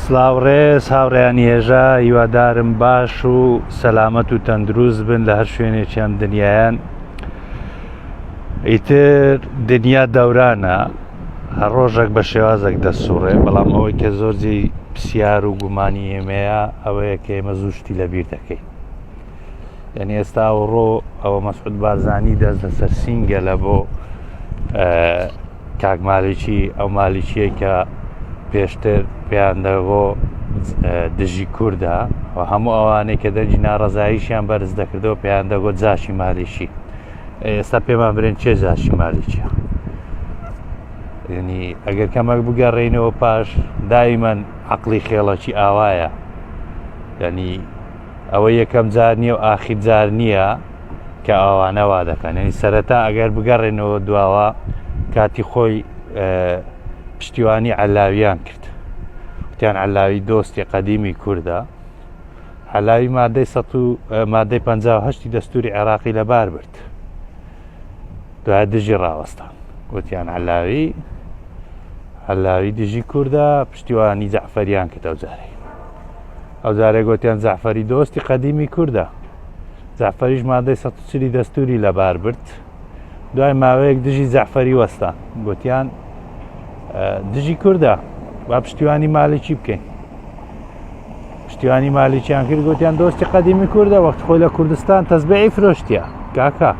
سلااوڕێز هاوڕێیان هێژە هیوادارم باش و سەلامەت و تەندروست بن لە هەر شوێنێکیان دنیایان. ئیتر دنیا دەورانە، هەر ڕۆژێک بە شێوازێک دەسوڕێ، بەڵام ئەوەی کە زۆرجی پرسیار و گومانی ئێمەیە ئەوەیە کە ئێمە زوشتی لەبیر دەکەین. یعنی ئێستا ئەوڕۆ ئەوە مەسعود بارزانی دەست لەسەر سینگەلە بۆ کاک مالیکی، ئەو مالیکیە کە پێشتر پێیان دەگۆ دژی کووردە و هەموو ئەوانەی کە دەنجی ناڕەزاییشیان بەرز دەکردەوە پێیان دەگۆ جاشی مالیشی. ئێستا پێمان برێن چێ جاشی مالیکیە؟ یعنی ئەگەر کەمەک بگەڕێنەوە پاش دایمەن عەقڵی خێڵەکی ئاوایە، یعنی ئەوە یەکەم جار نییە و ئاخیر جار نییە کە ئەوانە وا دەکەن. یعنی سەرەتا ئەگەر بگەڕێنەوە دواوە کاتی خۆی پشتیوانی عەلاویان کرد، وتیان عەلاوی دۆستی قەدیمی کووردە. عەلاوی مادەی 58 دەستوری عێراقی لەبار برد، دوای دژی ڕاوەستان وتیان عەلاوی دژی کووردە، پشتیوانی جەعفەریان کرد. ئەو جارێک گوتیان جەعفەری دۆستی قەدیمی کووردە، جەعفەریش مادەی 140 دەستوری لەبار برد. دوای ماوەیەک دژی جەعفەری وەستان، گوتیان دژی کووردە، با پشتیوانی مالیکی بکەین. پشتیوانی مالیکیان کرد، گوتیان دۆستی قەدیمی کووردە، وەخت خۆی لە کوردستان تەزبیعی فرۆشتیە، کاکە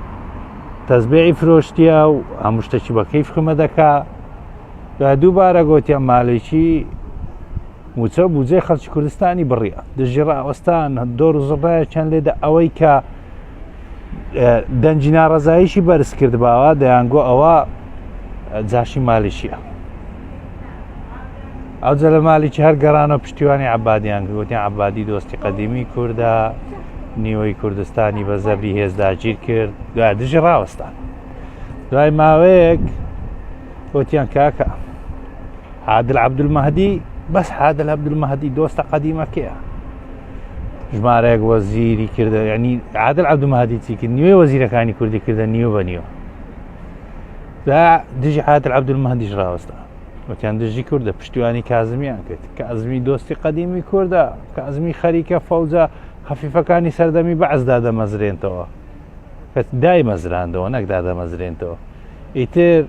تەزبیعی فرۆشتیە و هەموو شتێکی بە کەیف خمە دەکا. دوای دووبارە گوتیان مالیکی موچە بوجەی خەڵکی کوردستانی بڕیە، دژی ڕاوەستان دۆر و زڕایەکیان لێدە. ئەوەی کە دەنجی ناڕەزاییشی بەرز کردباوە دەیانگۆ ئەوە جاشی مالیشیە. ئەو جە لە مالیکی هەر گەڕانەوە پشتیوانی عەبادیان کرد، گوتیان عەبادی دۆستی قەدیمی کووردە، نیوەی کوردستانی بە زەبری هێزداگیر کرد. دوای دژی ڕاوەستان، دوای ماوەیەک گوتیان کاکە عادل عەبدولمەهدی، بەس عادل عەبدولمەهدی دۆستە قەدیمەکەیە، ژمارەیەک وەزیری کردە. یعنی عادل عەبدولمەهدی چی کرد؟ نیوەی وەزیرەکانی کوردی کردە نیوە بە نیوە. دا دژی عادل عەبدولمەهدیش ڕاوەستان، وتیان دژی کووردە، پشتیوانی کازمیان کرد. کازمی دۆستی قەدیمی کووردە، کازمی خەریکە فەوجە خەفیفەکانی سەردەمی بەعزدا دەمەزرێنتەوە، کە دای مەزراندەوە نەک دادەمەزرێنتەوە. ئیتر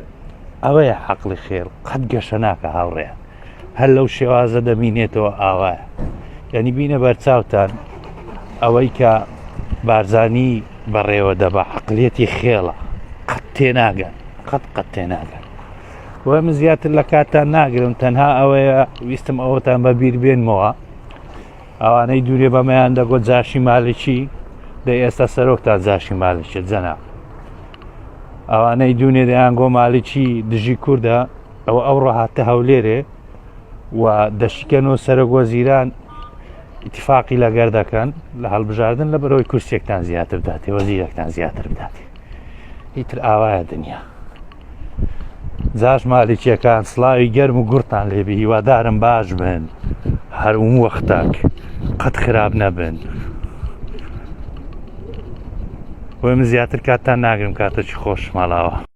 ئەوەیە عەقڵی خێڵ، قەت گەشە ناکە هاوڕێیان، هەر لەو شێوازە دەمینێتەوە ئاوایە. یعنی بینە بەرچاوتان ئەوەی کە بارزانی بەڕێوە دەبا عەقڵیەتی خێڵە، قەت تێناگەن، قەت تێناگەن. وە من زیاتر لە کاتان ناگرم، تەنها ئەوەیە ویستم ئەوەتان بەبیر بێنمەوە. ئەوانەی دوورێ بەمەیان دەگوت جاشی مالیکی، دە ئێستا سەرۆکتان جاشی مالیکێت جەنا. ئەوانەی دوونێ دەیانگۆ مالیکی دژی کووردە، ئەوە ئەو ڕەهاتە هەولێرێ و دەشکەنەوە سەرۆک وەزیران ئیتیفاقی لەگەر دەکەن لە هەڵبژاردن لە بەرەوەی کورسێکتان زیاتر بداتێ، وەزیرێکتان زیاتر بداتێ. ئیتر ئاوایە دنیا. جاش مالیکیەکان سڵاوی گەرم و گوڕتان لێبی، هیوادارم باش بن، هەروم وەختێک قەت خراپ نەبن. وە من زیاتر کاتتان ناگرم، کاتێکی خۆش ماڵاوە.